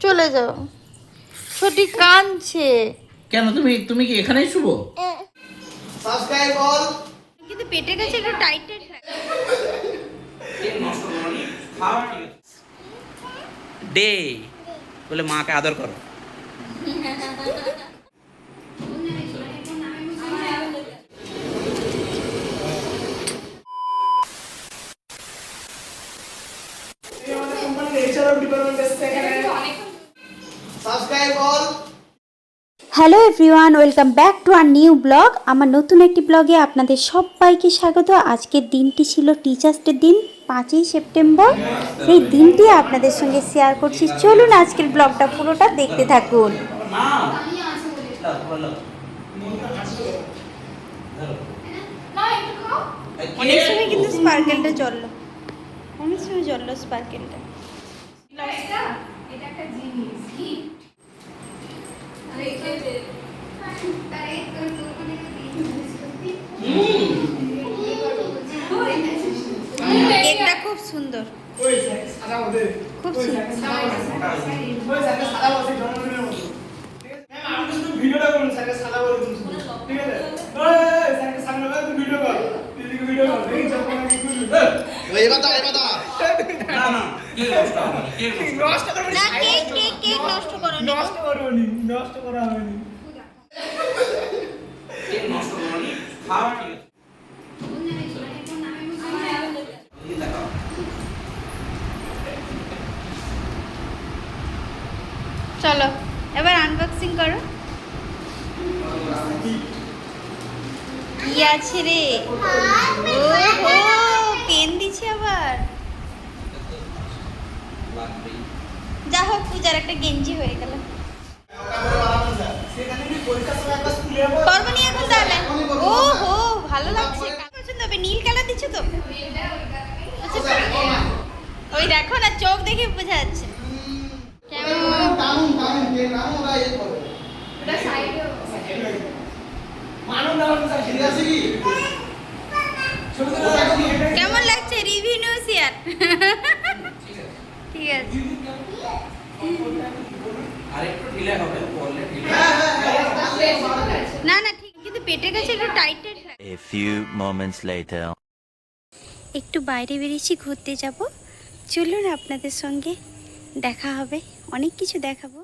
চলে যাও। ছোটি কাঁদছে। কেন তুমি তুমি কি এখানেই শুবো? সাবস্ক্রাইব বল। কিন্তু পেটের কাছে একটু টাইট টাইট লাগে। ডে বলে মাকে আদর করো। সাবস্ক্রাইব বল। Hello everyone, welcome back to our new blog. আমার নতুন একটি ব্লগে আপনাদের সবাইকে স্বাগত। আজকের দিনটি ছিল টিচার্স ডে দিন, 5ই সেপ্টেম্বর। সেই দিনটি আপনাদের সঙ্গে শেয়ার করছি। চলুন আজকের ব্লগটা পুরোটা দেখতে থাকুন। অনেক সময় কিন্তু স্পার্কেলটা জ্বললো, অনেক সময় জ্বললো স্পার্কেলটা। কেকটা খুব সুন্দর, খুব সুন্দর। ভিডিওটা করুন স্যারকে সাদা বলে দিন, ঠিক আছে? ওই স্যারকে সামনে বলে ভিডিও কর, দিদিকে ভিডিও কর, এই যখন আমি খুশি ওই এবার দাও না না নষ্ট করবে না, কেক কেক কেক নষ্ট করো না, নষ্ট করবনি, নষ্ট করা হয়নি। কেক নষ্ট করোনি, খাওয়া ঠিক আছে। চলো এবার আনবক্সিং করো। কি আছে রে? ও হো, পেন দিছে আবার। যা হোক, পূজার একটা গেঞ্জি হয়ে গেল। সেখানে কি পরীক্ষার সময় একটা স্কুলে যাব? করবো নি এখন তাহলে? ও হো, ভালো লাগছে। পছন্দ হবে, নীল কালার দিচ্ছ তো? আচ্ছা, ওই দেখো না, চোখ দেখে বোঝা যাচ্ছে। কেমন টানুন টানুন কে নাম ওরা এই করে এটা সাইডে মানুন না স্যার সিরিয়াস কি ছোট ছোট লাগছে। কেমন লাগছে? Review new share. ঠিক আছে। আরেকটু ঢিলা হবে, বললে ঢিলা। না না ঠিক, কিন্তু পেটের কাছে একটু টাইট টাইট লাগে। A few moments later. একটু বাইরে বেরিয়েছি, ঘুরতে যাব। চলুন আপনাদের সঙ্গে দেখা হবে, অনেক কিছু দেখাবো।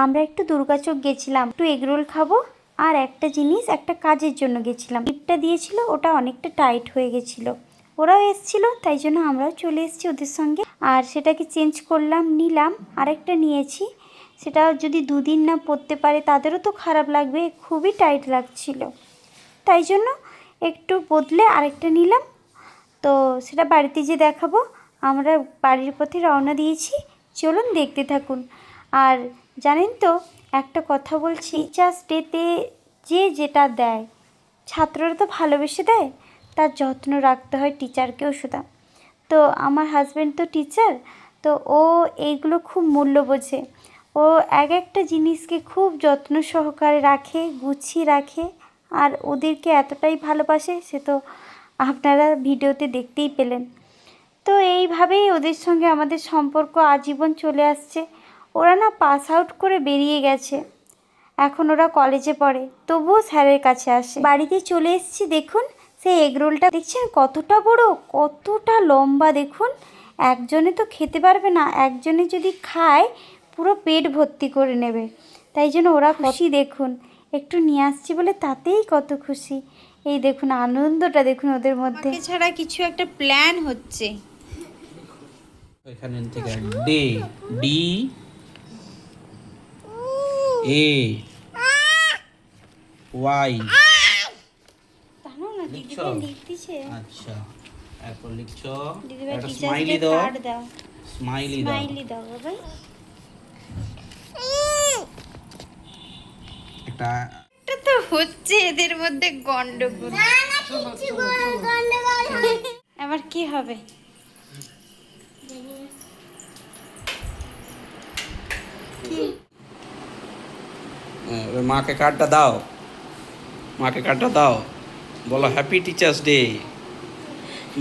আমরা একটু দুর্গাচক গেছিলাম, একটু এগরোল খাবো। আর একটা জিনিস, একটা কাজের জন্য গেছিলাম। টিপটা দিয়েছিল, ওটা অনেকটা টাইট হয়ে গেছিলো। ওরাও এসেছিলো, তাই জন্য আমরাও চলে এসেছি ওদের সঙ্গে। আর সেটাকে চেঞ্জ করলাম, নিলাম। আরেকটা নিয়েছি, সেটা যদি দুদিন না পরতে পারে তাদেরও তো খারাপ লাগবে, খুবই টাইট লাগছিল। তাই জন্য একটু বদলে আরেকটা নিলাম। তো সেটা বাড়িতে যে দেখাবো। আমরা বাড়ির পথে রওনা দিয়েছি, চলুন দেখতে থাকুন। আর জানেন তো, একটা কথা বলছি, টিচার্স ডেতে যে যেটা দেয়, ছাত্ররা তো ভালোবেসে দেয়, তার যত্ন রাখতে হয় টিচারকেও শুধু। তো আমার হাজব্যান্ড তো টিচার, তো ও এইগুলো খুব মূল্য বোঝে। ও এক একটা জিনিসকে খুব যত্ন সহকারে রাখে, গুছিয়ে রাখে। আর ওদেরকে এতটাই ভালোবাসে, সে তো আপনারা ভিডিওতে দেখতেই পেলেন। তো এইভাবেই ওদের সঙ্গে আমাদের সম্পর্ক আজীবন চলে আসছে। ওরা না পাস আউট করে বেরিয়ে গেছে, এখন ওরা কলেজে পড়ে, তবুও স্যারের কাছে আসে। বাড়িতে চলে এসেছি, দেখুন সেই এগরোলটা দেখছেন কতটা বড়, কতটা লম্বা। দেখুন, একজনে তো খেতে পারবে না, একজনে যদি খায় পুরো পেট ভর্তি করে নেবে। তাই জন্য ওরা খুশি, দেখুন একটু নিয়ে আসছি বলে তাতেই কত খুশি। এই দেখুন আনন্দটা, দেখুন ওদের মধ্যে। ছাড়া কিছু একটা প্ল্যান হচ্ছে। এখানে থেকে ডে ডি এ ওয়াই জানো না, দিদিকে লিখতেছে। আচ্ছা এরপর লিখছো দিদিভাই একটা টিচার্স স্মাইলি ডে দাও, কার্ড দাও, স্মাইলি দাও। স্মাইলি দাও বাবা। একটা এটা তো হচ্ছে এদের মধ্যে গন্ডগোল। আবার কি হবে? এবার মাকে কার্ডটা দাও, মাকে কার্ডটা দাও, বলো হ্যাপি টিচার্স ডে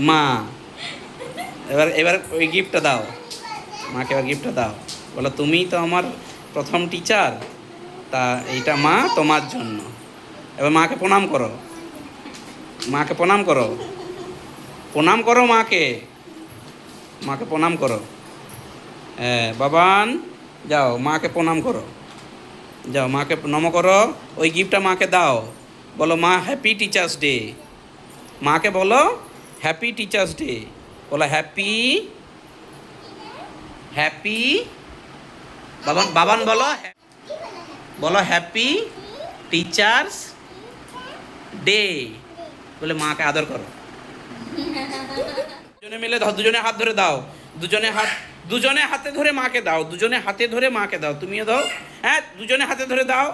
মা। এবার এবার ওই গিফটটা দাও, মাকে এবার গিফটটা দাও, বলো তুমি তো আমার প্রথম টিচার, তা এইটা মা তোমার জন্য। এবার মাকে প্রণাম করো, মাকে প্রণাম করো, প্রণাম করো মাকে, মাকে প্রণাম করো। হ্যাঁ বাবান, যাও মাকে প্রণাম করো, যাও মাকে নম করো। ওই গিফটটা মাকে দাও, বলো মা হ্যাপি টিচার্স ডে। মাকে বলো হ্যাপি টিচার্স ডে, বলো হ্যাপি হ্যাপি। বাবান বাবান বলো, বলো হ্যাপি টিচার্স ডে, বলে মাকে আদর করো। দুজনে মিলে দাও, দুজনে হাত ধরে দাও, দুজনে হাতে ধরে মাকে দাও, দুজনে হাতে ধরে মাকে দাও, তুমিও দাও। হ্যাঁ দুজনে হাতে ধরে দাও,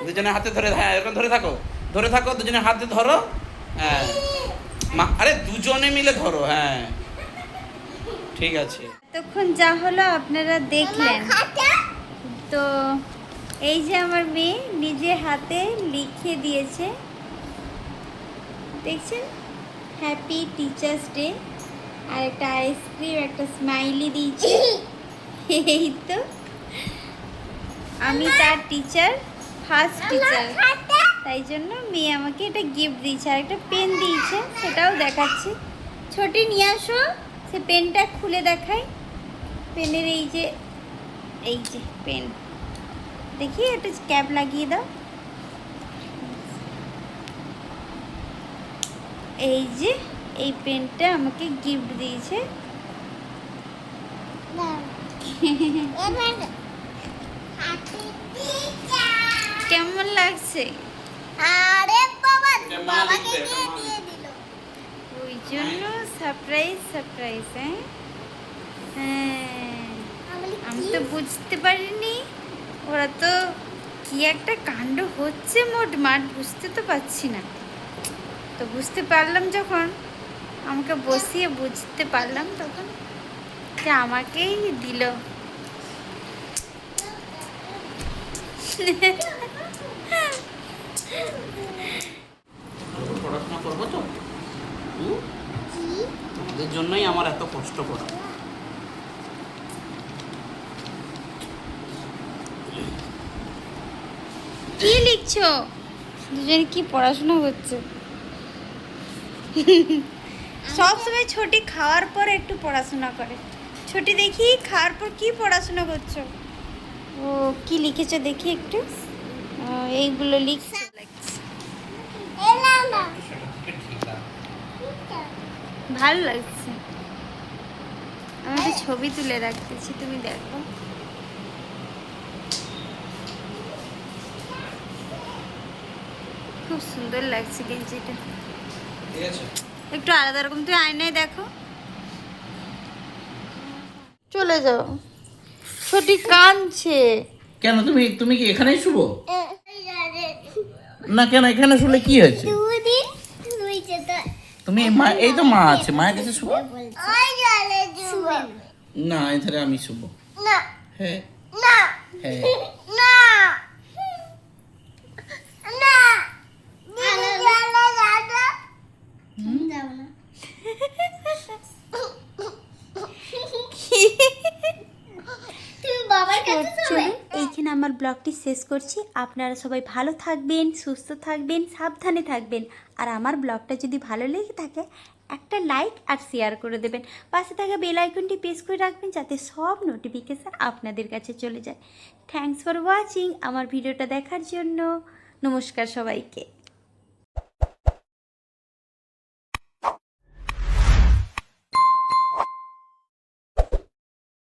দুজনে হাতে ধরে, হ্যাঁ এরকম ধরে থাকো, ধরে থাকো, দুজনে হাতে ধরো। হ্যাঁ মা, আরে দুজনে মিলে ধরো, হ্যাঁ ঠিক আছে। এতক্ষণ যা হলো আপনারা দেখলেন। তো এই যে আমার মেয়ে নিজে হাতে লিখে দিয়েছে, দেখছেন, হ্যাপি টিচার্স ডে, আর একটা আইসক্রিম, একটা স্মাইলি দিয়েছে। এই তো আমি তার টিচার, ফার্স্ট টিচার, তাই জন্য মেয়ে আমাকে এটা গিফট দিয়েছে। আর একটা পেন দিয়েছে, সেটাও দেখাচ্ছি। ছোটি নিয়ে আসো, সে পেনটা খুলে দেখাই। পেনের এই যে পেন, দেখি একটা ক্যাপ লাগিয়ে দাও। এই যে এই পেনটা আমাকে গিফট দিয়েছে। কেমন লাগছে? আরে বাবা, বাবাকে দিয়ে দিল। ওই জন্য সারপ্রাইজ, হ্যাঁ হ্যাঁ, আমি তো বুঝতে পারিনি। ওরা তো কি একটা কাণ্ড হচ্ছে, মোটমাট বুঝতে তো পারছি না। তো বুঝতে পারলাম যখন, আমাকে বসিয়ে বুঝতে পারলাম তখন যে আমাকেই দিল। পড়াশোনা করবো তো, এদের জন্যই আমার এত কষ্ট করা। কি লিখছো? দুজনে কি পড়াশোনা করছে? সবসময় ছোটি খাওয়ার পর একটু পড়াশোনা করে। ছোটি দেখি খাওয়ার পর কি পড়াশোনা করছো? ও কি লিখেছো দেখি একটু। এইগুলো লিখছো। ভালো লাগছে। আমি একটা ছবি তুলে রাখতেছি, তুমি দেখো। খুব সুন্দর লাগছে গেঞ্জিটা, ঠিক আছে। একটু আলাদা রকম। তুই আয়নায় দেখো। চলে যাও, ছোটি কাঁদছে। কেন তুমি কি এখানেই শুবো? না কেন এখানে শুলে কি হয়েছে? দুদিন শুইছে তো। তুমি এই তো মা আছে, মায়ের কাছে শুবো। ওই জলে শুবে না এধারে আমি শুবো। না, হ্যাঁ না, হ্যাঁ। না, না। দিদি জলে যাবে? যাবো না। তুমি বাবার কাছে যাবে? চলুন এইখানে আমার ব্লগটি শেষ করছি। আপনারা সবাই ভালো থাকবেন, সুস্থ থাকবেন, সাবধানে থাকবেন। আর আমার ব্লগটা যদি ভালো লেগে থাকে একটা লাইক আর শেয়ার করে দেবেন। পাশে থাকা বেল আইকনটি প্রেস করে রাখবেন যাতে সব নোটিফিকেশান আপনাদের কাছে চলে যায়। Thanks for watching. আমার ভিডিওটা দেখার জন্য নমস্কার সবাইকে।